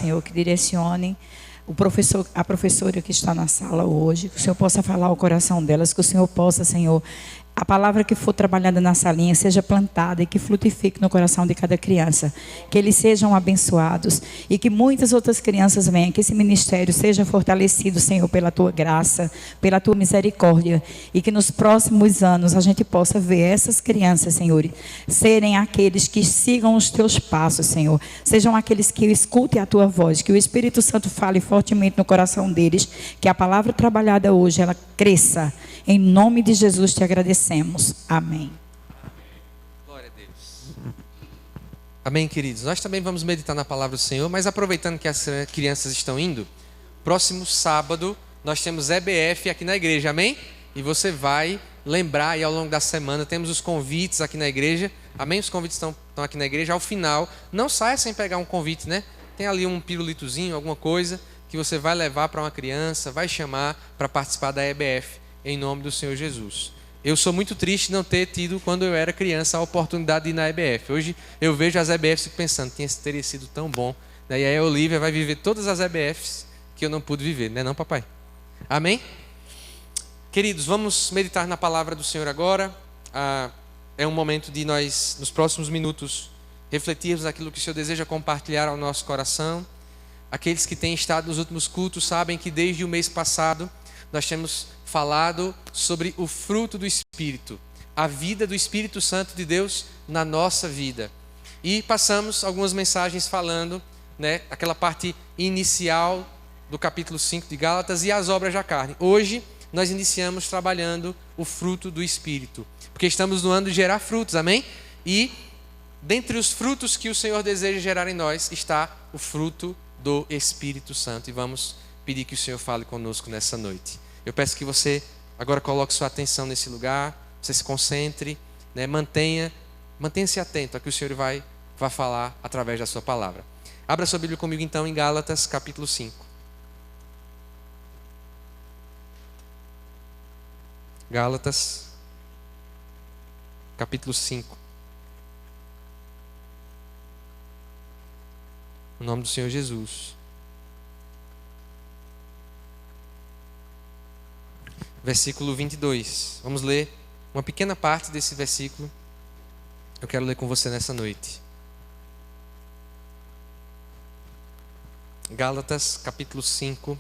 Senhor, que direcione a professora que está na sala hoje, que o Senhor possa falar ao coração delas, que o Senhor possa, Senhor, a palavra que for trabalhada na salinha seja plantada e que frutifique no coração de cada criança, que eles sejam abençoados e que muitas outras crianças venham, que esse ministério seja fortalecido, Senhor, pela Tua graça, pela Tua misericórdia, e que nos próximos anos a gente possa ver essas crianças, Senhor, serem aqueles que sigam os Teus passos, Senhor, sejam aqueles que escutem a Tua voz, que o Espírito Santo fale fortemente no coração deles, que a palavra trabalhada hoje, ela cresça. Em nome de Jesus te agradecemos. Amém. Glória a Deus. Amém, queridos. Nós também vamos meditar na palavra do Senhor, mas aproveitando que as crianças estão indo, próximo sábado nós temos EBF aqui na igreja, amém? E você vai lembrar aí ao longo da semana, temos os convites aqui na igreja, amém? Os convites estão aqui na igreja. Ao final, não saia sem pegar um convite, né? Tem ali um pirulitozinho, alguma coisa que você vai levar para uma criança, vai chamar para participar da EBF. Em nome do Senhor Jesus. Eu sou muito triste não ter tido, quando eu era criança, a oportunidade de ir na EBF. Hoje eu vejo as EBFs e fico pensando, teria sido tão bom. Daí a Olivia vai viver todas as EBFs que eu não pude viver, né não, papai? Amém? Queridos, vamos meditar na palavra do Senhor agora. É um momento de nós, nos próximos minutos, refletirmos naquilo que o Senhor deseja compartilhar ao nosso coração. Aqueles que têm estado nos últimos cultos sabem que desde o mês passado nós temos falado sobre o fruto do Espírito, a vida do Espírito Santo de Deus na nossa vida. E passamos algumas mensagens falando, né, aquela parte inicial do capítulo 5 de Gálatas e as obras da carne. Hoje nós iniciamos trabalhando o fruto do Espírito, porque estamos no ano de gerar frutos, amém? E dentre os frutos que o Senhor deseja gerar em nós está o fruto do Espírito Santo. E vamos pedir que o Senhor fale conosco nessa noite. Eu peço que você agora coloque sua atenção nesse lugar, você se concentre, né? Mantenha-se atento a que o Senhor vai falar através da sua palavra. Abra sua Bíblia comigo então em Gálatas capítulo 5. Gálatas capítulo 5. No nome do Senhor Jesus. Versículo 22. Vamos ler uma pequena parte desse versículo. Eu quero ler com você nessa noite. Gálatas, capítulo 5,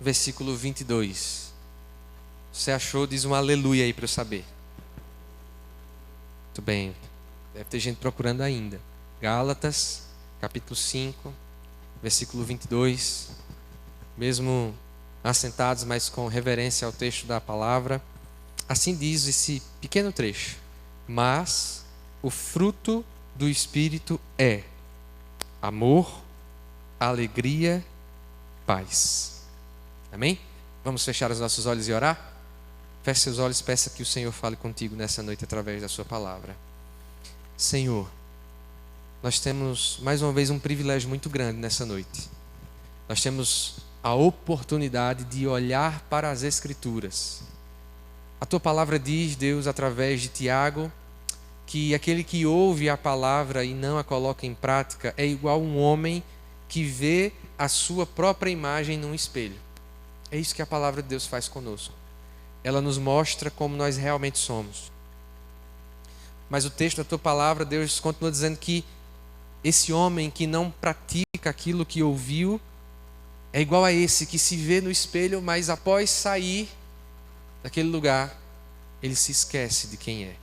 versículo 22. Você achou? Diz um aleluia aí para eu saber. Muito bem. Deve ter gente procurando ainda. Gálatas, capítulo 5, versículo 22. Mesmo assentados, mas com reverência ao texto da palavra. Assim diz esse pequeno trecho: mas o fruto do Espírito é amor, alegria, paz. Amém? Vamos fechar os nossos olhos e orar? Feche seus olhos e peça que o Senhor fale contigo nessa noite através da sua palavra. Senhor, nós temos mais uma vez um privilégio muito grande nessa noite. Nós temos a oportunidade de olhar para as Escrituras. A Tua palavra diz, Deus, através de Tiago, que aquele que ouve a palavra e não a coloca em prática é igual a um homem que vê a sua própria imagem num espelho. É isso que a palavra de Deus faz conosco. Ela nos mostra como nós realmente somos. Mas o texto da Tua palavra, Deus continua dizendo que esse homem que não pratica aquilo que ouviu é igual a esse que se vê no espelho, mas após sair daquele lugar, ele se esquece de quem é.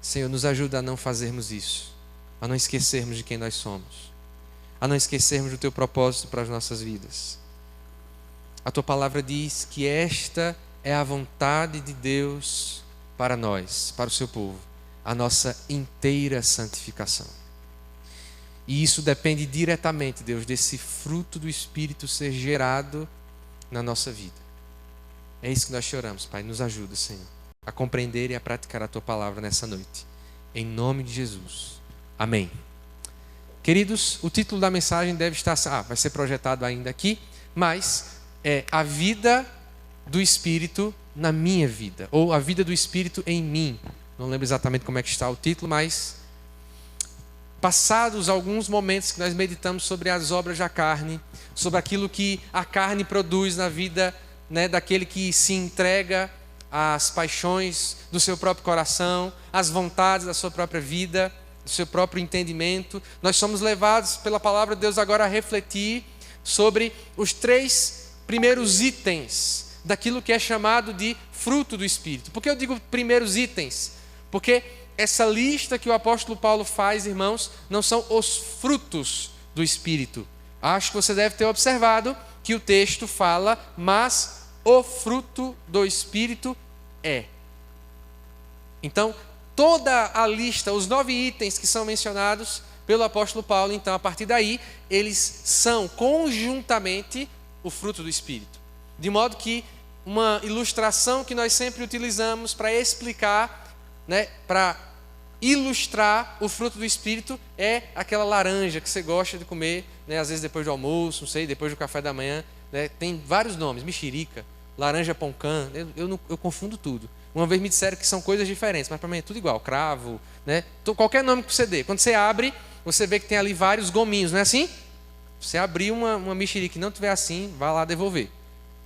Senhor, nos ajuda a não fazermos isso, a não esquecermos de quem nós somos, a não esquecermos do Teu propósito para as nossas vidas. A Tua palavra diz que esta é a vontade de Deus para nós, para o Seu povo, a nossa inteira santificação. E isso depende diretamente, Deus, desse fruto do Espírito ser gerado na nossa vida. É isso que nós choramos, Pai. Nos ajuda, Senhor, a compreender e a praticar a Tua palavra nessa noite. Em nome de Jesus. Amém. Queridos, o título da mensagem deve estar... vai ser projetado ainda aqui, mas é a vida do Espírito na minha vida, ou a vida do Espírito em mim. Não lembro exatamente como é que está o título, mas... passados alguns momentos que nós meditamos sobre as obras da carne, sobre aquilo que a carne produz na vida, né, daquele que se entrega às paixões do seu próprio coração, às vontades da sua própria vida, do seu próprio entendimento, nós somos levados pela palavra de Deus agora a refletir sobre os 3 primeiros itens daquilo que é chamado de fruto do Espírito. Por que eu digo primeiros itens? Porque essa lista que o apóstolo Paulo faz, irmãos, não são os frutos do Espírito. Acho que você deve ter observado que o texto fala, mas o fruto do Espírito é. Então, toda a lista, os 9 itens que são mencionados pelo apóstolo Paulo, então, a partir daí, eles são conjuntamente o fruto do Espírito. De modo que uma ilustração que nós sempre utilizamos para explicar, né, para ilustrar o fruto do Espírito é aquela laranja que você gosta de comer, né, às vezes depois do almoço, não sei, depois do café da manhã, né, tem vários nomes, mexerica, laranja poncã, eu confundo tudo. Uma vez me disseram que são coisas diferentes, mas para mim é tudo igual, cravo, né? Qualquer nome que você dê. Quando você abre, você vê que tem ali vários gominhos, não é assim? Você abrir uma mexerica e não tiver assim, vá lá devolver.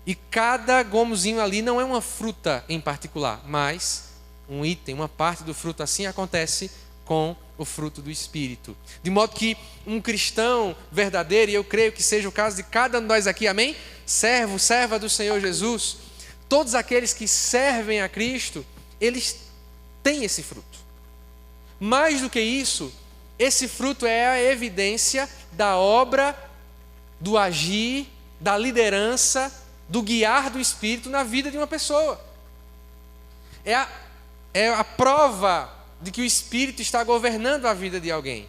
E cada gomozinho ali não é uma fruta em particular, mas um item, uma parte do fruto assim acontece com o fruto do Espírito. De modo que um cristão verdadeiro, e eu creio que seja o caso de cada um de nós aqui, amém? Servo, serva do Senhor Jesus, todos aqueles que servem a Cristo, eles têm esse fruto. Mais do que isso, esse fruto é a evidência da obra, do agir, da liderança, do guiar do Espírito na vida de uma pessoa. É a prova de que o Espírito está governando a vida de alguém.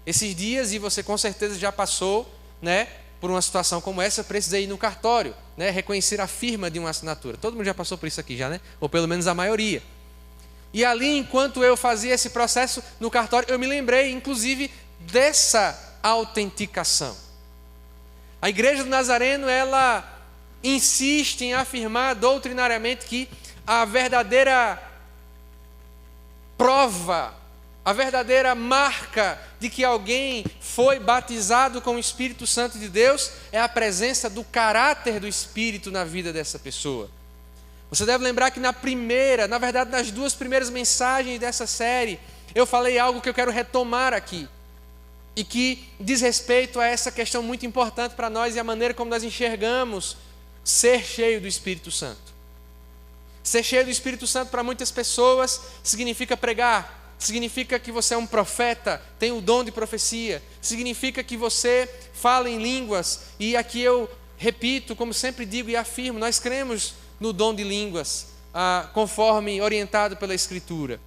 Esses dias, e você com certeza já passou, né, por uma situação como essa, eu precisei ir no cartório, né, reconhecer a firma de uma assinatura. Todo mundo já passou por isso aqui já, né? Ou pelo menos a maioria. E ali, enquanto eu fazia esse processo no cartório, eu me lembrei, inclusive, dessa autenticação. A Igreja do Nazareno, ela insiste em afirmar doutrinariamente que a verdadeira prova, a verdadeira marca de que alguém foi batizado com o Espírito Santo de Deus é a presença do caráter do Espírito na vida dessa pessoa. Você deve lembrar que na verdade nas 2 primeiras mensagens dessa série, eu falei algo que eu quero retomar aqui, e que diz respeito a essa questão muito importante para nós e a maneira como nós enxergamos ser cheio do Espírito Santo. Ser cheio do Espírito Santo para muitas pessoas significa pregar, significa que você é um profeta, tem o dom de profecia, significa que você fala em línguas, e aqui eu repito, como sempre digo e afirmo, nós cremos no dom de línguas, conforme orientado pela Escritura.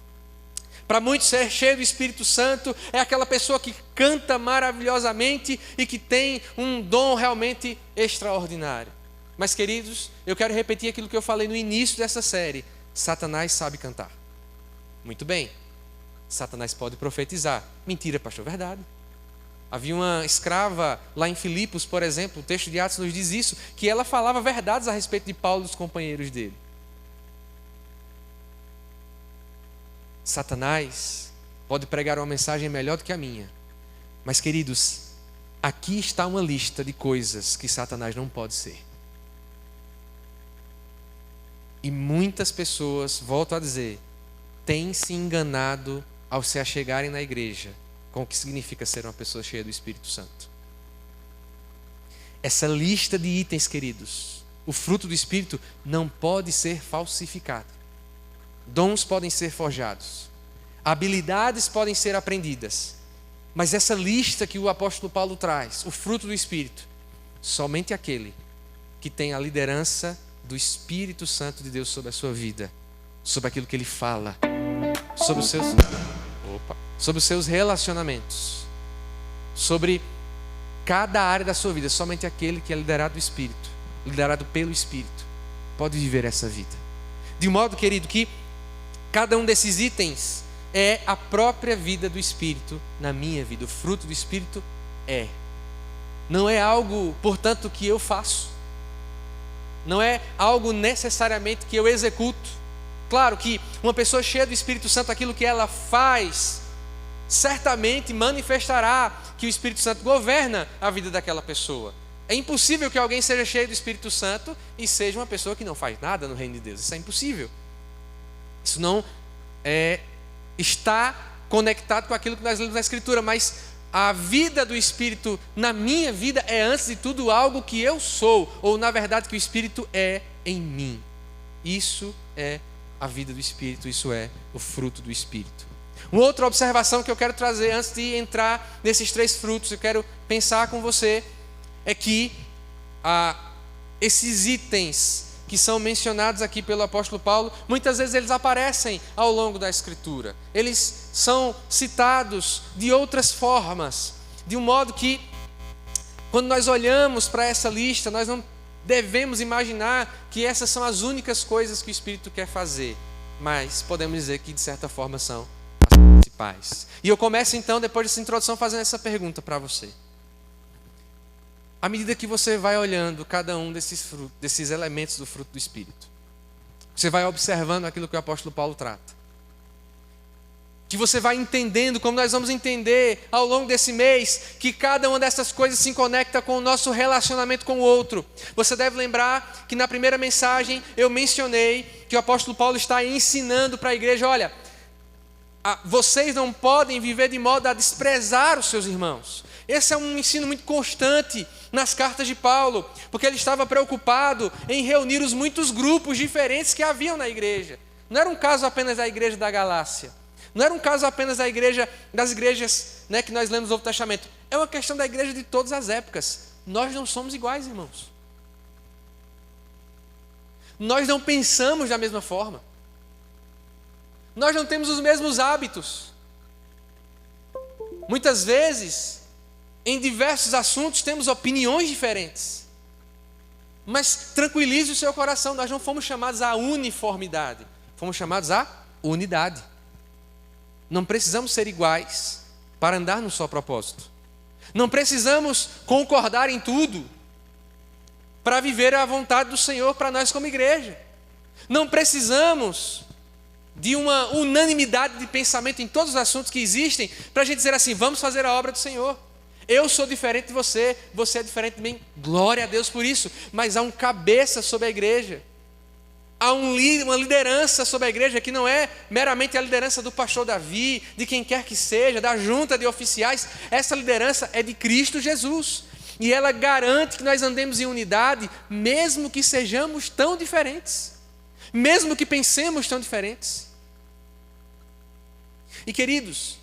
Para muitos, ser cheio do Espírito Santo é aquela pessoa que canta maravilhosamente e que tem um dom realmente extraordinário. Mas, queridos, eu quero repetir aquilo que eu falei no início dessa série. Satanás sabe cantar. Muito bem. Satanás pode profetizar. Mentira, pastor, verdade. Havia uma escrava lá em Filipos, por exemplo, o texto de Atos nos diz isso, que ela falava verdades a respeito de Paulo e dos companheiros dele. Satanás pode pregar uma mensagem melhor do que a minha. Mas, queridos, aqui está uma lista de coisas que Satanás não pode ser. E muitas pessoas, volto a dizer, têm se enganado ao se achegarem na igreja com o que significa ser uma pessoa cheia do Espírito Santo. Essa lista de itens, queridos, o fruto do Espírito não pode ser falsificado. Dons podem ser forjados, habilidades podem ser aprendidas, mas essa lista que o apóstolo Paulo traz, o fruto do Espírito, somente aquele que tem a liderança do Espírito Santo de Deus sobre a sua vida, sobre aquilo que ele fala, sobre os seus relacionamentos, sobre cada área da sua vida. Somente aquele que é liderado do Espírito, liderado pelo Espírito, pode viver essa vida. De modo, querido, que cada um desses itens é a própria vida do Espírito na minha vida. O fruto do Espírito não é algo, portanto, que eu faço. Não é algo necessariamente que eu executo. Claro que uma pessoa cheia do Espírito Santo, aquilo que ela faz certamente manifestará que o Espírito Santo governa a vida daquela pessoa. É impossível que alguém seja cheio do Espírito Santo e seja uma pessoa que não faz nada no reino de Deus. Isso é impossível. Isso não está conectado com aquilo que nós lemos na Escritura, mas a vida do Espírito na minha vida é, antes de tudo, algo que eu sou, ou na verdade que o Espírito é em mim. Isso é a vida do Espírito, isso é o fruto do Espírito. Uma outra observação que eu quero trazer antes de entrar nesses 3 frutos, eu quero pensar com você, é que esses itens que são mencionados aqui pelo apóstolo Paulo, muitas vezes eles aparecem ao longo da Escritura. Eles são citados de outras formas, de um modo que, quando nós olhamos para essa lista, nós não devemos imaginar que essas são as únicas coisas que o Espírito quer fazer, mas podemos dizer que, de certa forma, são as principais. E eu começo então, depois dessa introdução, fazendo essa pergunta para você. À medida que você vai olhando cada um desses frutos, desses elementos do fruto do Espírito, você vai observando aquilo que o apóstolo Paulo trata. Que você vai entendendo, como nós vamos entender ao longo desse mês, que cada uma dessas coisas se conecta com o nosso relacionamento com o outro. Você deve lembrar que na primeira mensagem eu mencionei que o apóstolo Paulo está ensinando para a igreja: olha, vocês não podem viver de modo a desprezar os seus irmãos. Esse é um ensino muito constante nas cartas de Paulo, porque ele estava preocupado em reunir os muitos grupos diferentes que haviam na igreja. Não era um caso apenas da igreja da Galácia, não era um caso apenas das igrejas, né, que nós lemos no Novo Testamento. É uma questão da igreja de todas as épocas. Nós não somos iguais, irmãos. Nós não pensamos da mesma forma. Nós não temos os mesmos hábitos. Muitas vezes, em diversos assuntos, temos opiniões diferentes. Mas tranquilize o seu coração, nós não fomos chamados à uniformidade, fomos chamados à unidade. Não precisamos ser iguais para andar num só propósito. Não precisamos concordar em tudo para viver a vontade do Senhor para nós como igreja. Não precisamos de uma unanimidade de pensamento em todos os assuntos que existem para a gente dizer assim: vamos fazer a obra do Senhor. Eu sou diferente de você, você é diferente de mim, glória a Deus por isso. Mas há um cabeça sobre a igreja, há uma liderança sobre a igreja que não é meramente a liderança do pastor Davi, de quem quer que seja, da junta de oficiais. Essa liderança é de Cristo Jesus, e ela garante que nós andemos em unidade, mesmo que sejamos tão diferentes, mesmo que pensemos tão diferentes. E queridos,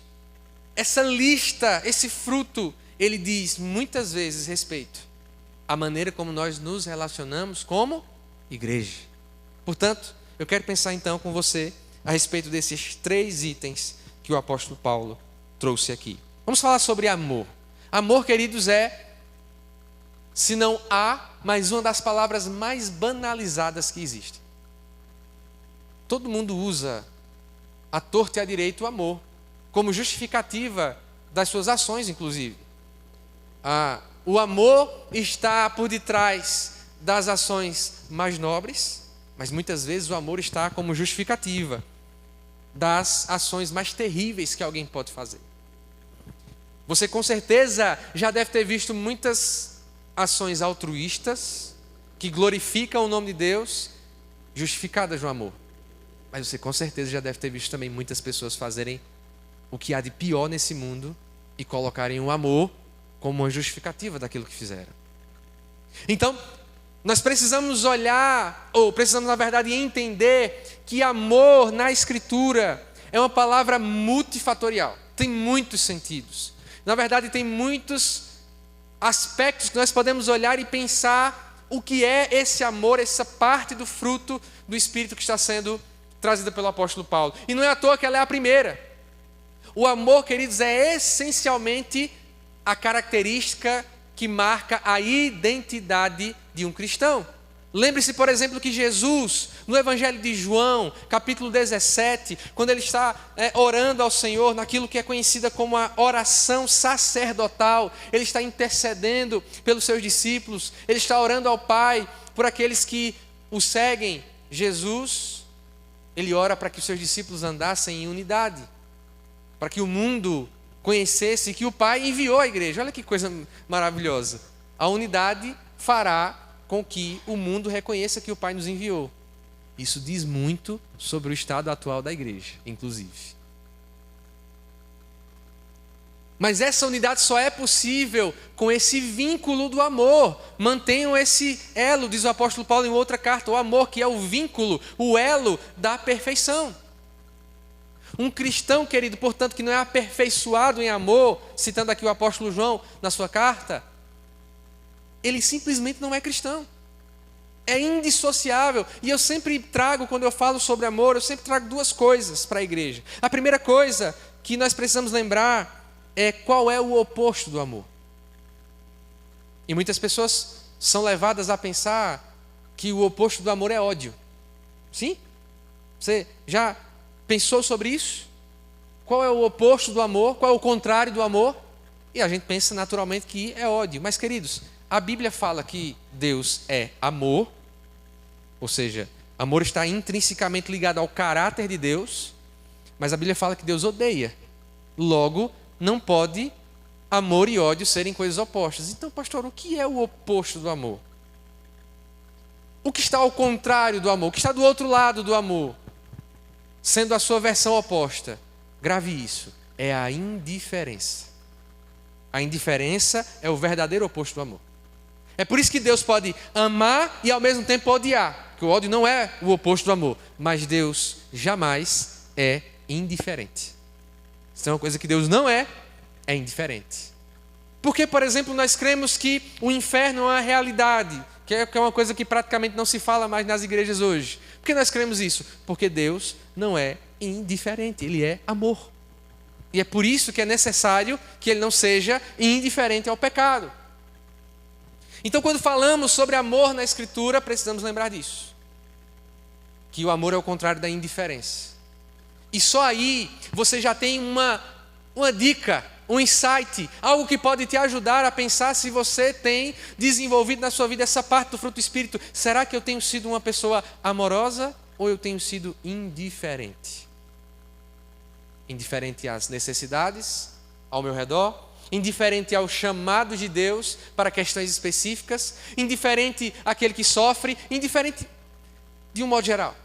essa lista, esse fruto, ele diz muitas vezes respeito à maneira como nós nos relacionamos como igreja. Portanto, eu quero pensar então com você a respeito desses 3 itens que o apóstolo Paulo trouxe aqui. Vamos falar sobre amor. Amor, queridos, se não há, mas uma das palavras mais banalizadas que existe. Todo mundo usa à torta e à direita o amor como justificativa das suas ações, inclusive. O amor está por detrás das ações mais nobres, mas muitas vezes o amor está como justificativa das ações mais terríveis que alguém pode fazer. Você com certeza já deve ter visto muitas ações altruístas que glorificam o nome de Deus, justificadas no amor. Mas você com certeza já deve ter visto também muitas pessoas fazerem o que há de pior nesse mundo e colocarem o amor como uma justificativa daquilo que fizeram. Então, nós precisamos olhar, ou precisamos na verdade entender que amor na Escritura é uma palavra multifatorial, tem muitos sentidos. Na verdade, tem muitos aspectos que nós podemos olhar e pensar o que é esse amor, essa parte do fruto do Espírito que está sendo trazida pelo apóstolo Paulo. E não é à toa que ela é a primeira. O amor, queridos, é essencialmente a característica que marca a identidade de um cristão. Lembre-se, por exemplo, que Jesus, no Evangelho de João, capítulo 17, quando ele está orando ao Senhor, naquilo que é conhecida como a oração sacerdotal, ele está intercedendo pelos seus discípulos, ele está orando ao Pai por aqueles que o seguem. Jesus, ele ora para que os seus discípulos andassem em unidade, para que o mundo conhecesse que o Pai enviou a igreja. Olha que coisa maravilhosa. A unidade fará com que o mundo reconheça que o Pai nos enviou. Isso diz muito sobre o estado atual da igreja, inclusive. Mas essa unidade só é possível com esse vínculo do amor. Mantenham esse elo, diz o apóstolo Paulo em outra carta, o amor que é o vínculo, o elo da perfeição. Um cristão, querido, portanto, que não é aperfeiçoado em amor, citando aqui o apóstolo João na sua carta, ele simplesmente não é cristão. É indissociável. E eu sempre trago, quando eu falo sobre amor, eu sempre trago duas coisas para a igreja. A primeira coisa que nós precisamos lembrar é qual é o oposto do amor. E muitas pessoas são levadas a pensar que o oposto do amor é ódio. Sim? Você já pensou sobre isso? Qual é o oposto do amor? Qual é o contrário do amor? E a gente pensa naturalmente que é ódio. Mas, queridos, a Bíblia fala que Deus é amor, ou seja, amor está intrinsecamente ligado ao caráter de Deus, mas a Bíblia fala que Deus odeia. Logo, não pode amor e ódio serem coisas opostas. Então, pastor, o que é o oposto do amor? O que está ao contrário do amor? O que está do outro lado do amor? Sendo a sua versão oposta. Grave isso. É a indiferença. A indiferença é o verdadeiro oposto do amor. É por isso que Deus pode amar e ao mesmo tempo odiar. Porque o ódio não é o oposto do amor. Mas Deus jamais é indiferente. Isso é uma coisa que Deus não é indiferente. Porque, por exemplo, nós cremos que o inferno é uma realidade, que é uma coisa que praticamente não se fala mais nas igrejas hoje. Por que nós cremos isso? Porque Deus não é indiferente, Ele é amor. E é por isso que é necessário que Ele não seja indiferente ao pecado. Então, quando falamos sobre amor na Escritura, precisamos lembrar disso. Que o amor é o contrário da indiferença. E só aí você já tem uma dica, um insight, algo que pode te ajudar a pensar se você tem desenvolvido na sua vida essa parte do fruto do Espírito. Será que eu tenho sido uma pessoa amorosa ou eu tenho sido indiferente? Indiferente às necessidades ao meu redor, indiferente ao chamado de Deus para questões específicas, indiferente àquele que sofre, indiferente de um modo geral.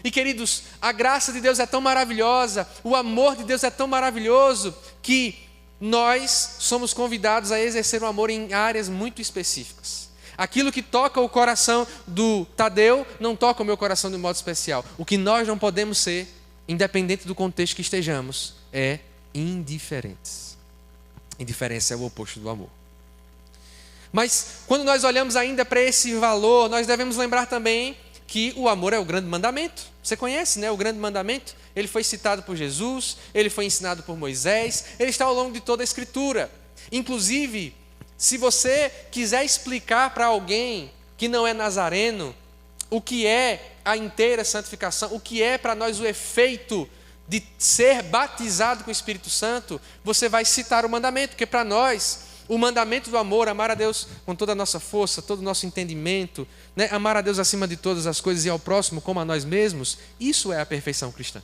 E, queridos, a graça de Deus é tão maravilhosa, o amor de Deus é tão maravilhoso, que nós somos convidados a exercer o amor em áreas muito específicas. Aquilo que toca o coração do Tadeu não toca o meu coração de um modo especial. O que nós não podemos ser, independente do contexto que estejamos, é indiferentes. Indiferença é o oposto do amor. Mas quando nós olhamos ainda para esse valor, nós devemos lembrar também que o amor é o grande mandamento. Você conhece, né, o grande mandamento? Ele foi citado por Jesus, ele foi ensinado por Moisés, ele está ao longo de toda a Escritura. Inclusive, se você quiser explicar para alguém que não é nazareno o que é a inteira santificação, o que é para nós o efeito de ser batizado com o Espírito Santo, você vai citar o mandamento, porque para nós o mandamento do amor, amar a Deus com toda a nossa força, todo o nosso entendimento, né? Amar a Deus acima de todas as coisas e ao próximo como a nós mesmos, isso é a perfeição cristã.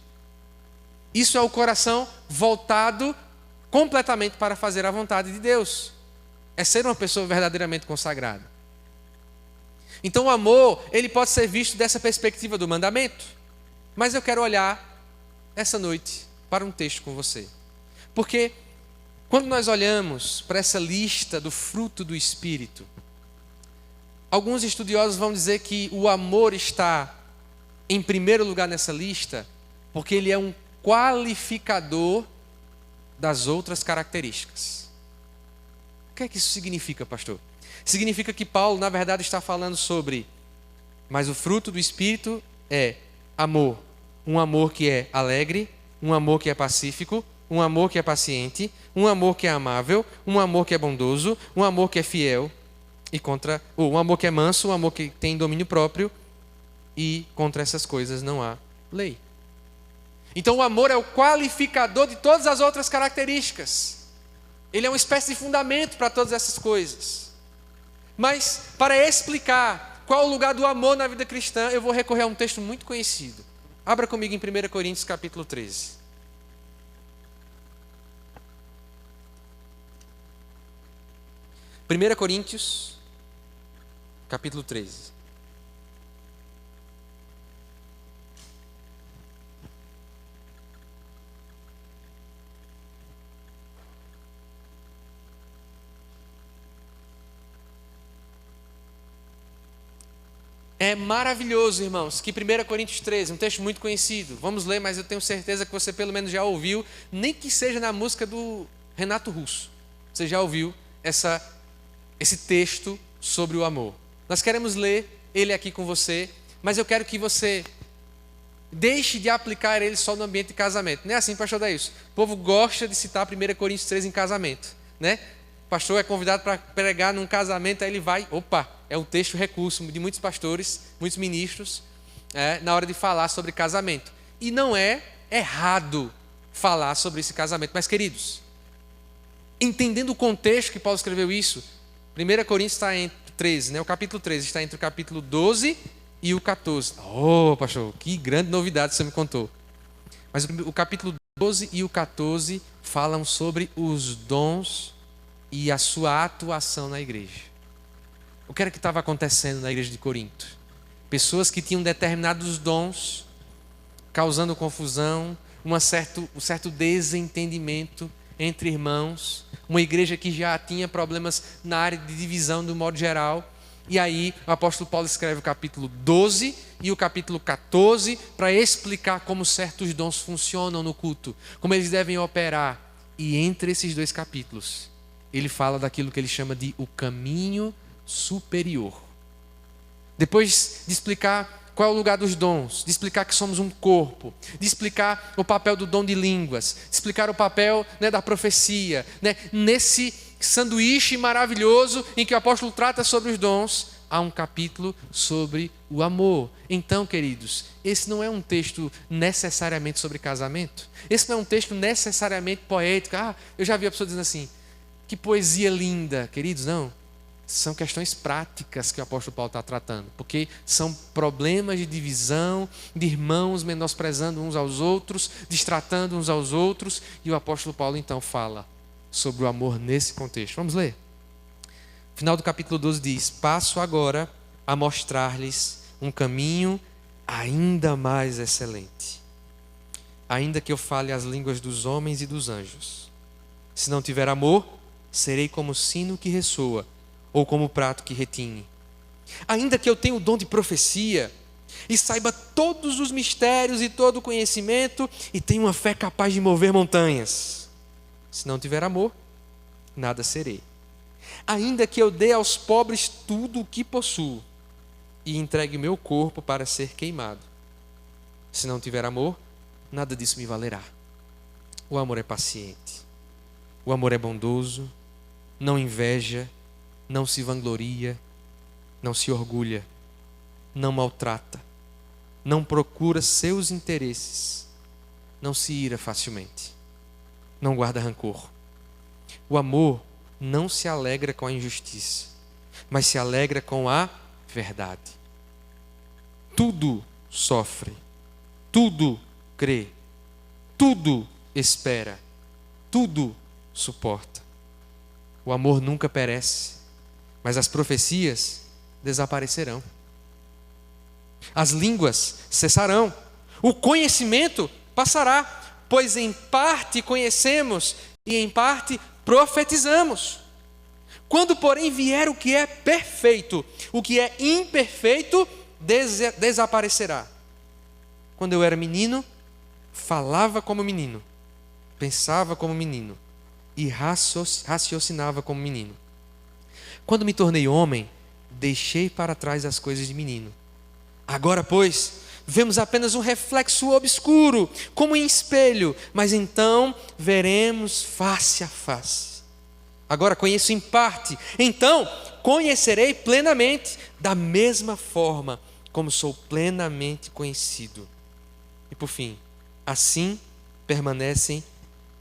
Isso é o coração voltado completamente para fazer a vontade de Deus. É ser uma pessoa verdadeiramente consagrada. Então o amor, ele pode ser visto dessa perspectiva do mandamento. Mas eu quero olhar essa noite para um texto com você. Porque quando nós olhamos para essa lista do fruto do Espírito, alguns estudiosos vão dizer que o amor está em primeiro lugar nessa lista, porque ele é um qualificador das outras características. O que é que isso significa, pastor? Significa que Paulo, na verdade, está falando sobre, mas o fruto do Espírito é amor. Um amor que é alegre, um amor que é pacífico, um amor que é paciente, um amor que é amável, um amor que é bondoso, um amor que é fiel, um amor que é manso, um amor que tem domínio próprio, e contra essas coisas não há lei. Então o amor é o qualificador de todas as outras características. Ele é uma espécie de fundamento para todas essas coisas. Mas para explicar qual o lugar do amor na vida cristã, eu vou recorrer a um texto muito conhecido. Abra comigo em 1 Coríntios capítulo 13. 1 Coríntios, capítulo 13. É maravilhoso, irmãos, que 1 Coríntios 13, um texto muito conhecido. Vamos ler, mas eu tenho certeza que você pelo menos já ouviu, nem que seja na música do Renato Russo. Você já ouviu esse texto sobre o amor. Nós queremos ler ele aqui com você, mas eu quero que você deixe de aplicar ele só no ambiente de casamento. Não é assim, pastor Daílson? O povo gosta de citar 1 Coríntios 13 em casamento, né? O pastor é convidado para pregar num casamento, aí ele vai, é um texto recurso de muitos pastores, muitos ministros, na hora de falar sobre casamento. E não é errado falar sobre esse casamento. Mas, queridos, entendendo o contexto que Paulo escreveu isso, 1 Coríntios está entre 13, né? O capítulo 13 está entre o capítulo 12 e o 14. Pastor, que grande novidade você me contou. Mas o capítulo 12 e o 14 falam sobre os dons e a sua atuação na igreja. O que era que estava acontecendo na igreja de Corinto? Pessoas que tinham determinados dons, causando confusão, um certo desentendimento entre irmãos, uma igreja que já tinha problemas na área de divisão do modo geral. E aí o apóstolo Paulo escreve o capítulo 12 e o capítulo 14 para explicar como certos dons funcionam no culto, como eles devem operar. E entre esses dois capítulos, ele fala daquilo que ele chama de o caminho superior. Depois de explicar qual é o lugar dos dons, de explicar que somos um corpo, de explicar o papel do dom de línguas, de explicar o papel, da profecia, nesse sanduíche maravilhoso em que o apóstolo trata sobre os dons, há um capítulo sobre o amor. Então, queridos, esse não é um texto necessariamente sobre casamento, esse não é um texto necessariamente poético. Eu já vi a pessoa dizendo assim, que poesia linda. Queridos, não. São questões práticas que o apóstolo Paulo está tratando, porque são problemas de divisão, de irmãos menosprezando uns aos outros, destratando uns aos outros, e o apóstolo Paulo então fala sobre o amor nesse contexto. Vamos ler? O final do capítulo 12 diz: passo agora a mostrar-lhes um caminho ainda mais excelente. Ainda que eu fale as línguas dos homens e dos anjos, se não tiver amor, serei como sino que ressoa, ou como prato que retine. Ainda que eu tenha o dom de profecia, e saiba todos os mistérios e todo o conhecimento, e tenha uma fé capaz de mover montanhas, se não tiver amor, nada serei. Ainda que eu dê aos pobres tudo o que possuo, e entregue meu corpo para ser queimado, se não tiver amor, nada disso me valerá. O amor é paciente, o amor é bondoso, não inveja, não se vangloria, não se orgulha, não maltrata, não procura seus interesses, não se ira facilmente, não guarda rancor. O amor não se alegra com a injustiça, mas se alegra com a verdade. Tudo sofre, tudo crê, tudo espera, tudo suporta. O amor nunca perece, mas as profecias desaparecerão. As línguas cessarão. O conhecimento passará, pois em parte conhecemos e em parte profetizamos. Quando, porém, vier o que é perfeito, o que é imperfeito desaparecerá. Quando eu era menino, falava como menino, pensava como menino e raciocinava como menino. Quando me tornei homem, deixei para trás as coisas de menino. Agora, pois, vemos apenas um reflexo obscuro, como em espelho, mas então veremos face a face. Agora conheço em parte, então conhecerei plenamente, da mesma forma como sou plenamente conhecido. E por fim, assim permanecem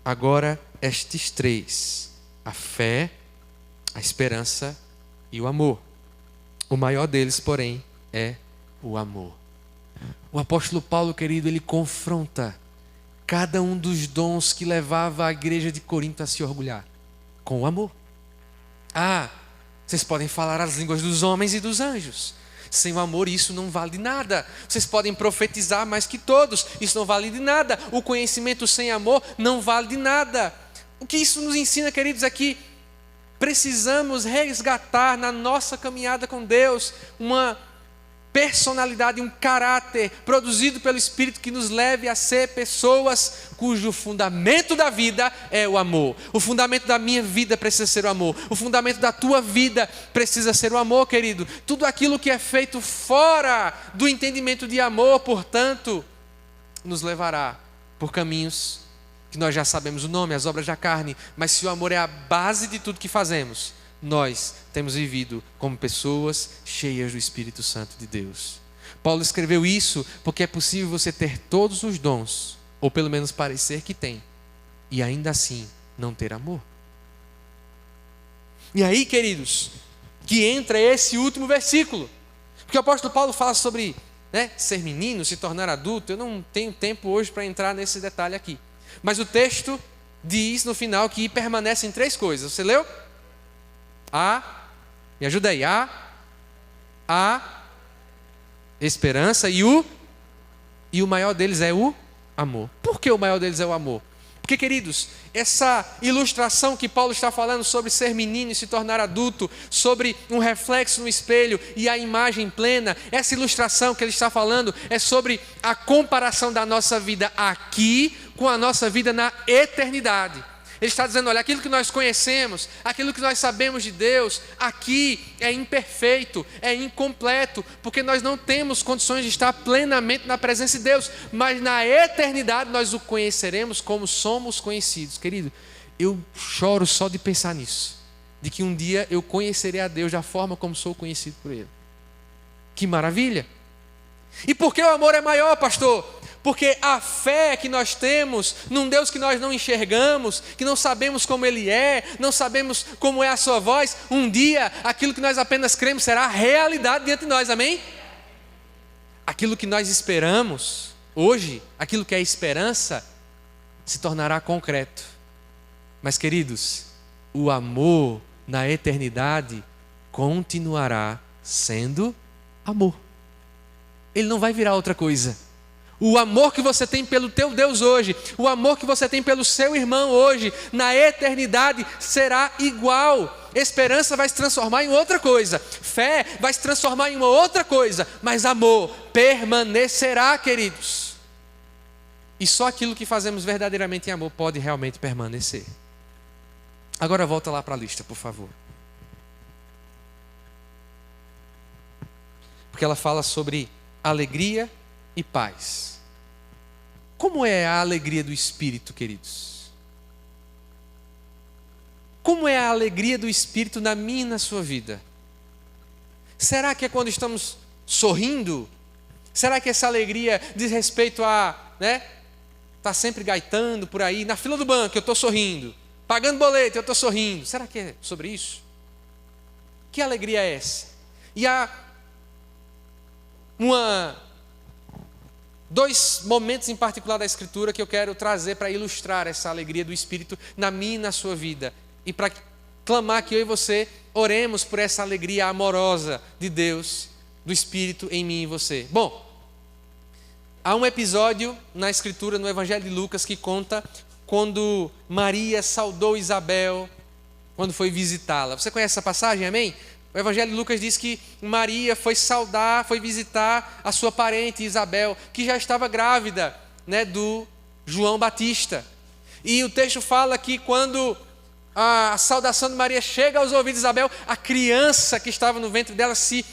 agora estes três: a fé, a esperança e o amor. O maior deles, porém, é o amor. O apóstolo Paulo, querido, ele confronta cada um dos dons que levava a igreja de Corinto a se orgulhar com o amor. Vocês podem falar as línguas dos homens e dos anjos. Sem o amor isso não vale de nada. Vocês podem profetizar mais que todos. Isso não vale de nada. O conhecimento sem amor não vale de nada. O que isso nos ensina, queridos, é que precisamos resgatar na nossa caminhada com Deus uma personalidade, um caráter produzido pelo Espírito que nos leve a ser pessoas cujo fundamento da vida é o amor. O fundamento da minha vida precisa ser o amor. O fundamento da tua vida precisa ser o amor, querido. Tudo aquilo que é feito fora do entendimento de amor, portanto, nos levará por caminhos que nós já sabemos o nome, as obras da carne. Mas se o amor é a base de tudo que fazemos, nós temos vivido como pessoas cheias do Espírito Santo de Deus. Paulo escreveu isso porque é possível você ter todos os dons, ou pelo menos parecer que tem, e ainda assim não ter amor. E aí, queridos, que entra esse último versículo, porque o apóstolo Paulo fala sobre ser menino, se tornar adulto. Eu não tenho tempo hoje para entrar nesse detalhe aqui, mas o texto diz no final que permanecem 3 coisas. Você leu? Me ajuda aí. A esperança e o maior deles é o amor. Por que o maior deles é o amor? Porque, queridos, essa ilustração que Paulo está falando sobre ser menino e se tornar adulto, sobre um reflexo no espelho e a imagem plena, essa ilustração que ele está falando é sobre a comparação da nossa vida aqui com a nossa vida na eternidade. Ele está dizendo, olha, aquilo que nós conhecemos, aquilo que nós sabemos de Deus, aqui é imperfeito, é incompleto, porque nós não temos condições de estar plenamente na presença de Deus, mas na eternidade nós o conheceremos como somos conhecidos. Querido, eu choro só de pensar nisso, de que um dia eu conhecerei a Deus da forma como sou conhecido por Ele. Que maravilha! E por que o amor é maior, pastor? Porque a fé que nós temos num Deus que nós não enxergamos, que não sabemos como Ele é, não sabemos como é a sua voz, um dia aquilo que nós apenas cremos será realidade diante de nós, amém? Aquilo que nós esperamos hoje, aquilo que é esperança, se tornará concreto. Mas, queridos, o amor na eternidade continuará sendo amor. Ele não vai virar outra coisa. O amor que você tem pelo teu Deus hoje, o amor que você tem pelo seu irmão hoje, na eternidade será igual. Esperança vai se transformar em outra coisa, fé vai se transformar em uma outra coisa, mas amor permanecerá, queridos. E só aquilo que fazemos verdadeiramente em amor pode realmente permanecer. Agora volta lá para a lista, por favor. Porque ela fala sobre alegria e paz. Como é a alegria do Espírito, queridos? Como é a alegria do Espírito na minha e na sua vida? Será que é quando estamos sorrindo? Será que essa alegria diz respeito a, tá sempre gaitando por aí, na fila do banco eu estou sorrindo, pagando boleto eu estou sorrindo? Será que é sobre isso? Que alegria é essa? E há dois momentos em particular da Escritura que eu quero trazer para ilustrar essa alegria do Espírito na minha e na sua vida. E para clamar que eu e você oremos por essa alegria amorosa de Deus, do Espírito em mim e você. Bom, há um episódio na Escritura, no Evangelho de Lucas, que conta quando Maria saudou Isabel quando foi visitá-la. Você conhece essa passagem, amém? O Evangelho de Lucas diz que Maria foi visitar a sua parente Isabel, que já estava grávida, do João Batista. E o texto fala que quando a saudação de Maria chega aos ouvidos de Isabel, a criança que estava no ventre dela se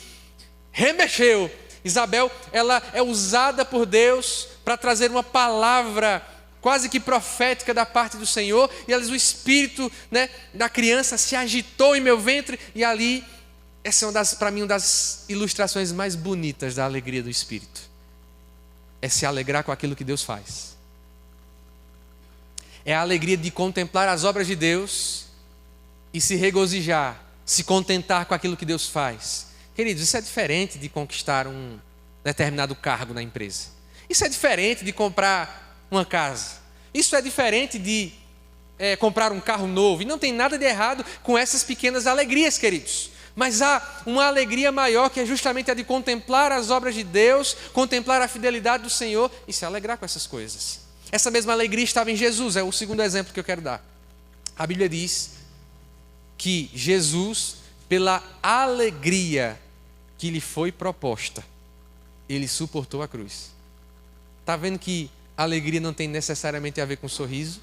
remexeu. Isabel, ela é usada por Deus para trazer uma palavra quase que profética da parte do Senhor. E ela diz, o espírito da criança se agitou em meu ventre, e ali... Essa é para mim, uma das ilustrações mais bonitas da alegria do Espírito. É se alegrar com aquilo que Deus faz. É a alegria de contemplar as obras de Deus e se regozijar, se contentar com aquilo que Deus faz. Queridos, isso é diferente de conquistar um determinado cargo na empresa. Isso é diferente de comprar uma casa. Isso é diferente de comprar um carro novo. E não tem nada de errado com essas pequenas alegrias, queridos. Mas há uma alegria maior, que é justamente a de contemplar as obras de Deus, contemplar a fidelidade do Senhor e se alegrar com essas coisas. Essa mesma alegria estava em Jesus, é o segundo exemplo que eu quero dar. A Bíblia diz que Jesus, pela alegria que lhe foi proposta, ele suportou a cruz. Está vendo que a alegria não tem necessariamente a ver com sorriso?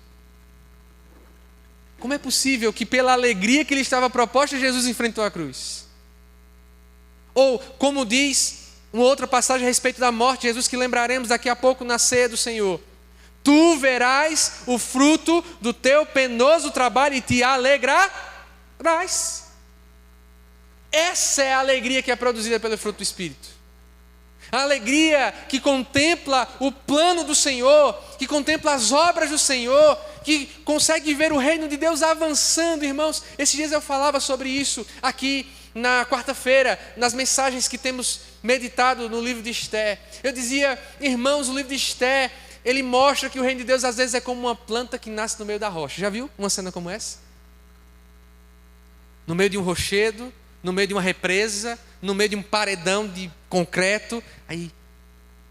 Como é possível que pela alegria que lhe estava proposta, Jesus enfrentou a cruz? Ou, como diz uma outra passagem a respeito da morte de Jesus, que lembraremos daqui a pouco na ceia do Senhor: tu verás o fruto do teu penoso trabalho e te alegrarás. Essa é a alegria que é produzida pelo fruto do Espírito. A alegria que contempla o plano do Senhor, que contempla as obras do Senhor, que consegue ver o reino de Deus avançando, irmãos. Esses dias eu falava sobre isso aqui na quarta-feira, nas mensagens que temos meditado no livro de Esté. Eu dizia, irmãos, o livro de Esté, ele mostra que o reino de Deus às vezes é como uma planta que nasce no meio da rocha. Já viu uma cena como essa? No meio de um rochedo, no meio de uma represa, no meio de um paredão de concreto, aí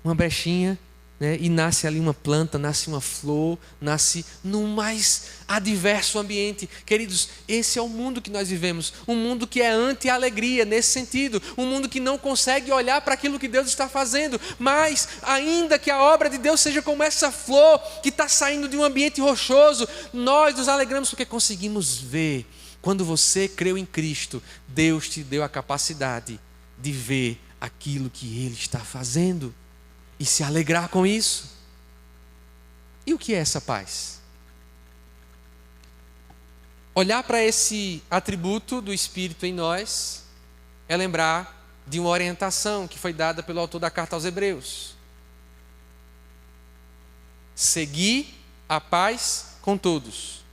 uma brechinha, né? E nasce ali uma planta, nasce uma flor, nasce no mais adverso ambiente. Queridos, esse é o mundo que nós vivemos, um mundo que é anti-alegria nesse sentido, um mundo que não consegue olhar para aquilo que Deus está fazendo, mas ainda que a obra de Deus seja como essa flor que está saindo de um ambiente rochoso, nós nos alegramos porque conseguimos ver. Quando você creu em Cristo, Deus te deu a capacidade de ver aquilo que Ele está fazendo e se alegrar com isso. E o que é essa paz? Olhar para esse atributo do Espírito em nós é lembrar de uma orientação que foi dada pelo autor da carta aos Hebreus. Segui a paz com todos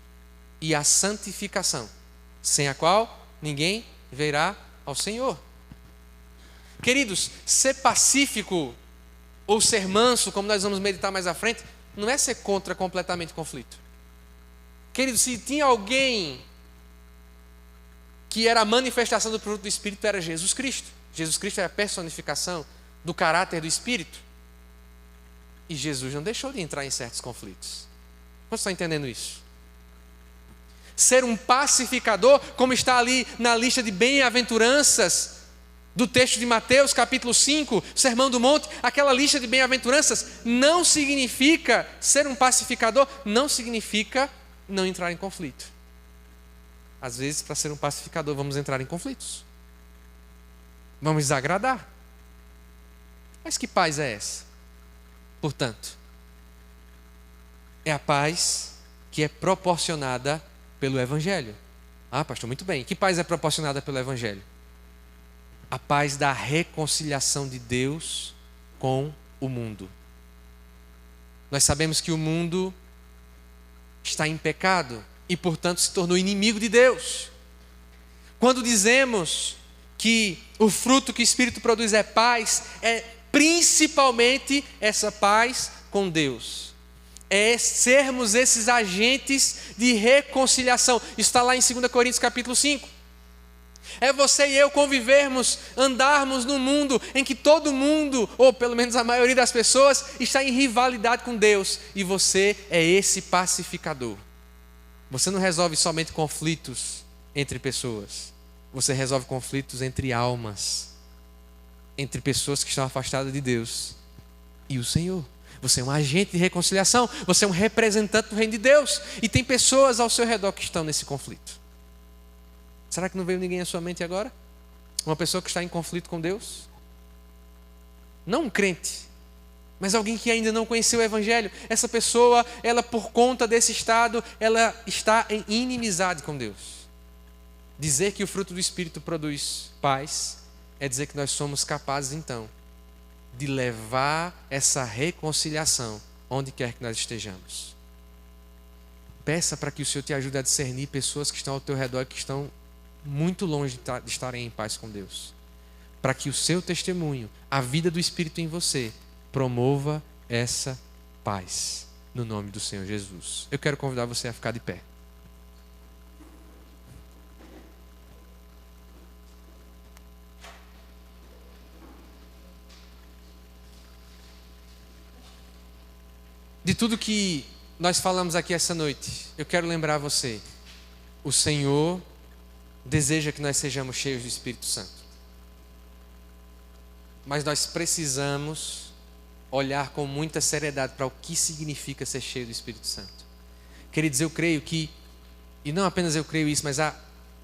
e a santificação, sem a qual ninguém verá ao Senhor. Queridos, ser pacífico ou ser manso, como nós vamos meditar mais à frente, não é ser contra completamente conflito. Queridos, se tinha alguém que era a manifestação do fruto do Espírito, era Jesus Cristo. Jesus Cristo é a personificação do caráter do Espírito. E Jesus não deixou de entrar em certos conflitos. Você está entendendo isso? Ser um pacificador, como está ali na lista de bem-aventuranças do texto de Mateus, capítulo 5, Sermão do Monte, aquela lista de bem-aventuranças, não significa, ser um pacificador, não significa não entrar em conflito. Às vezes, para ser um pacificador, vamos entrar em conflitos. Vamos desagradar. Mas que paz é essa? Portanto, é a paz que é proporcionada pelo Evangelho. Ah, pastor, muito bem. Que paz é proporcionada pelo Evangelho? A paz da reconciliação de Deus com o mundo. Nós sabemos que o mundo está em pecado e, portanto, se tornou inimigo de Deus. Quando dizemos que o fruto que o Espírito produz é paz, é principalmente essa paz com Deus. É sermos esses agentes de reconciliação. Está lá em 2 Coríntios capítulo 5. É você e eu convivermos, andarmos num mundo em que todo mundo, ou pelo menos a maioria das pessoas, está em rivalidade com Deus. E você é esse pacificador. Você não resolve somente conflitos entre pessoas. Você resolve conflitos entre almas. Entre pessoas que estão afastadas de Deus e o Senhor. Você é um agente de reconciliação. Você é um representante do reino de Deus. E tem pessoas ao seu redor que estão nesse conflito. Será que não veio ninguém à sua mente agora? Uma pessoa que está em conflito com Deus? Não um crente, mas alguém que ainda não conheceu o Evangelho. Essa pessoa, ela por conta desse estado, ela está em inimizade com Deus. Dizer que o fruto do Espírito produz paz é dizer que nós somos capazes então de levar essa reconciliação onde quer que nós estejamos. Peça para que o Senhor te ajude a discernir pessoas que estão ao teu redor e que estão muito longe de estarem em paz com Deus. Para que o seu testemunho, a vida do Espírito em você, promova essa paz. No nome do Senhor Jesus. Eu quero convidar você a ficar de pé. de tudo que nós falamos aqui essa noite, eu quero lembrar você: o Senhor deseja que nós sejamos cheios do Espírito Santo. Mas nós precisamos olhar com muita seriedade para o que significa ser cheio do Espírito Santo. Queridos, eu creio que, e não apenas eu creio isso, mas a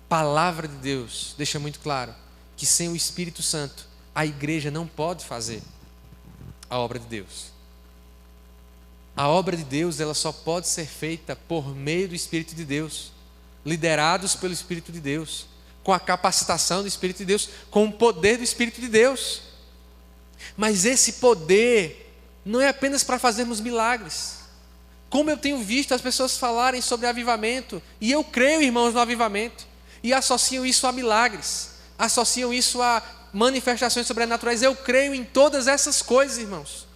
palavra de Deus deixa muito claro que sem o Espírito Santo, a igreja não pode fazer a obra de Deus. A obra de Deus, ela só pode ser feita por meio do Espírito de Deus, liderados pelo Espírito de Deus, com a capacitação do Espírito de Deus, com o poder do Espírito de Deus. Mas esse poder não é apenas para fazermos milagres. Como eu tenho visto as pessoas falarem sobre avivamento, e eu creio, irmãos, no avivamento, e associam isso a milagres, associam isso a manifestações sobrenaturais. Eu creio em todas essas coisas, irmãos.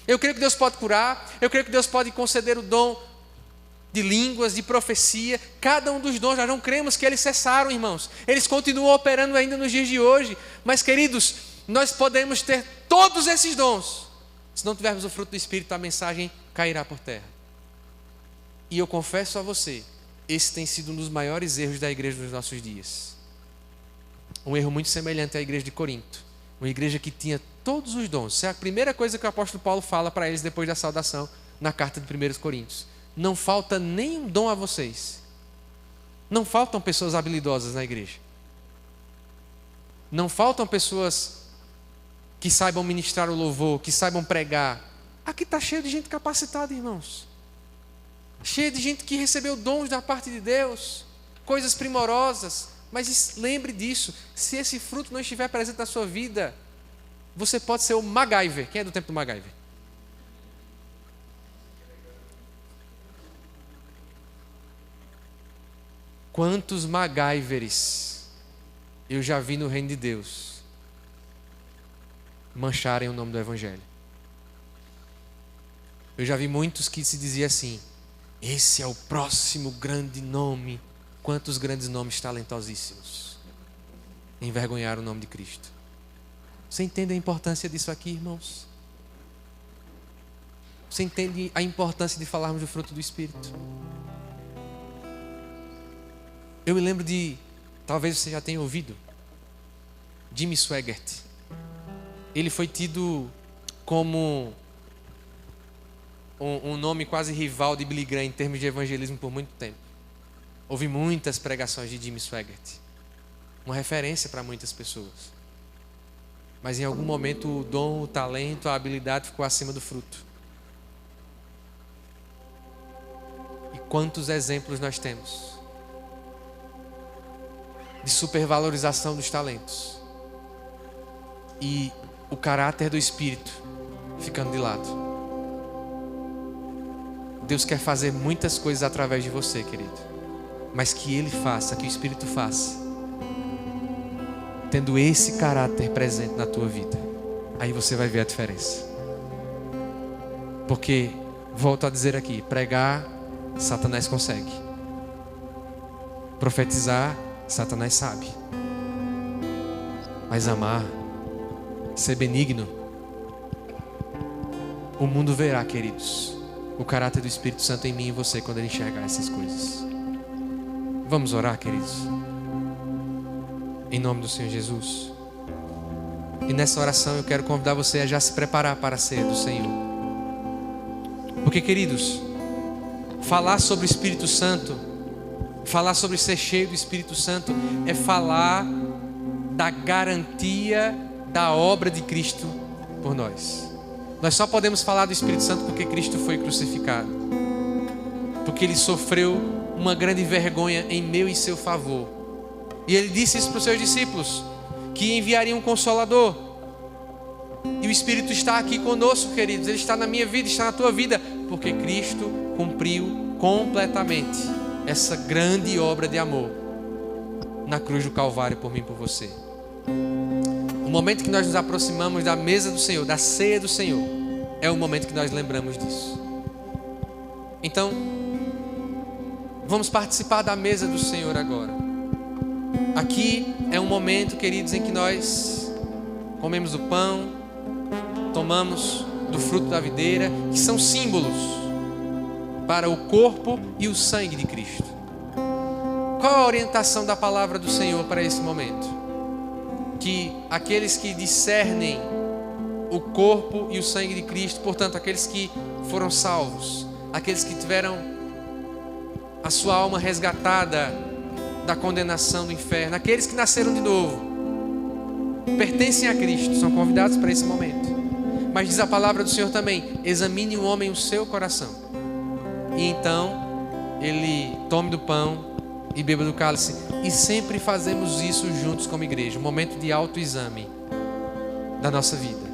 Eu creio que Deus pode curar, eu creio que Deus pode conceder o dom de línguas, de profecia. Cada um dos dons, nós não cremos que eles cessaram, irmãos. Eles continuam operando ainda nos dias de hoje. Mas, queridos, nós podemos ter todos esses dons. Se não tivermos o fruto do Espírito, a mensagem cairá por terra. E eu confesso a você, esse tem sido um dos maiores erros da igreja nos nossos dias. Um erro muito semelhante à igreja de Corinto. Uma igreja que tinha todos os dons. Essa é a primeira coisa que o apóstolo Paulo fala para eles depois da saudação na carta de 1 Coríntios. Não falta nenhum dom a vocês. Não faltam pessoas habilidosas na igreja. Não faltam pessoas que saibam ministrar o louvor, que saibam pregar. Aqui está cheio de gente capacitada, irmãos. Cheio de gente que recebeu dons da parte de Deus, coisas primorosas. Mas lembre disso, se esse fruto não estiver presente na sua vida, você pode ser o MacGyver. Quem é do tempo do MacGyver? Quantos MacGyvers eu já vi no reino de Deus mancharem o nome do Evangelho. Eu já vi muitos que se diziam assim: esse é o próximo grande nome. Quantos grandes nomes talentosíssimos envergonharam o nome de Cristo. Você entende a importância disso aqui, irmãos? Você entende a importância de falarmos do fruto do Espírito? Eu me lembro de, talvez você já tenha ouvido, Jimmy Swaggart. Ele foi tido como um nome quase rival de Billy Graham em termos de evangelismo por muito tempo. Houve muitas pregações de Jimmy Swaggart, uma referência para muitas pessoas. Mas em algum momento o dom, o talento, a habilidade ficou acima do fruto. E quantos exemplos nós temos de supervalorização dos talentos e o caráter do Espírito ficando de lado. Deus quer fazer muitas coisas através de você, querido. Mas que Ele faça, que o Espírito faça, tendo esse caráter presente na tua vida. Aí você vai ver a diferença. Porque, volto a dizer aqui, pregar, Satanás consegue. Profetizar, Satanás sabe. Mas amar, ser benigno, o mundo verá, queridos, o caráter do Espírito Santo em mim e você quando ele enxergar essas coisas. Vamos orar, queridos, em nome do Senhor Jesus. E nessa oração eu quero convidar você a já se preparar para a ceia do Senhor. Porque, queridos, falar sobre o Espírito Santo, falar sobre ser cheio do Espírito Santo, é falar da garantia da obra de Cristo por nós. Nós só podemos falar do Espírito Santo porque Cristo foi crucificado, porque Ele sofreu uma grande vergonha em meu e seu favor. E Ele disse isso para os seus discípulos, que enviaria um Consolador. E o Espírito está aqui conosco, queridos. Ele está na minha vida, está na tua vida, porque Cristo cumpriu completamente essa grande obra de amor na cruz do Calvário por mim e por você. O momento que nós nos aproximamos da mesa do Senhor, da ceia do Senhor, é o momento que nós lembramos disso. Então, vamos participar da mesa do Senhor agora. Aqui é um momento, queridos, em que nós comemos o pão, tomamos do fruto da videira, que são símbolos para o corpo e o sangue de Cristo. Qual a orientação da palavra do Senhor para esse momento? Que aqueles que discernem o corpo e o sangue de Cristo, portanto, aqueles que foram salvos, aqueles que tiveram a sua alma resgatada da condenação do inferno, aqueles que nasceram de novo, pertencem a Cristo, são convidados para esse momento. Mas diz a palavra do Senhor também: examine o homem o seu coração, e então ele tome do pão e beba do cálice. E sempre fazemos isso juntos como igreja, um momento de autoexame da nossa vida,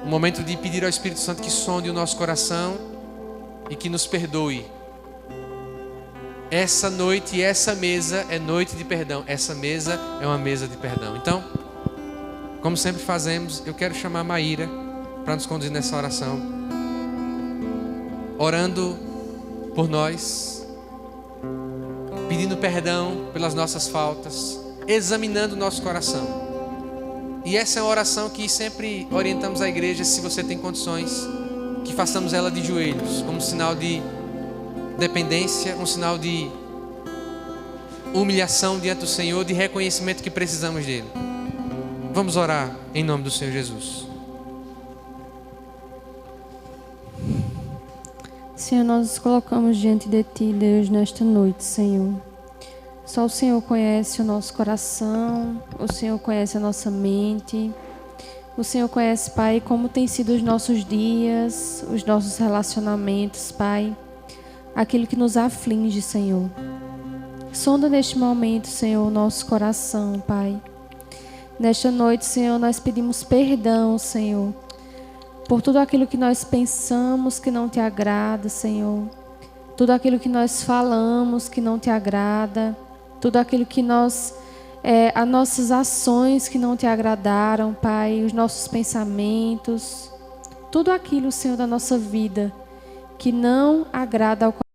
um momento de pedir ao Espírito Santo que sonde o nosso coração e que nos perdoe. Essa noite e essa mesa é noite de perdão. Essa mesa é uma mesa de perdão. Então, como sempre fazemos, eu quero chamar a Maíra para nos conduzir nessa oração, orando por nós, pedindo perdão pelas nossas faltas, examinando o nosso coração. E essa é uma oração que sempre orientamos a igreja, se você tem condições, que façamos ela de joelhos, como sinal de dependência, um sinal de humilhação diante do Senhor, de reconhecimento que precisamos dele. Vamos orar em nome do Senhor Jesus. Senhor, nós nos colocamos diante de Ti, Deus, nesta noite, Senhor. Só o Senhor conhece o nosso coração, o Senhor conhece a nossa mente, o Senhor conhece, Pai, como tem sido os nossos dias, os nossos relacionamentos, Pai, aquilo que nos aflige, Senhor. Sonda neste momento, Senhor, o nosso coração, Pai. Nesta noite, Senhor, nós pedimos perdão, Senhor, por tudo aquilo que nós pensamos que não Te agrada, Senhor. Tudo aquilo que nós falamos que não Te agrada. Tudo aquilo que as nossas ações que não Te agradaram, Pai. Os nossos pensamentos. Tudo aquilo, Senhor, da nossa vida que não agrada ao coração.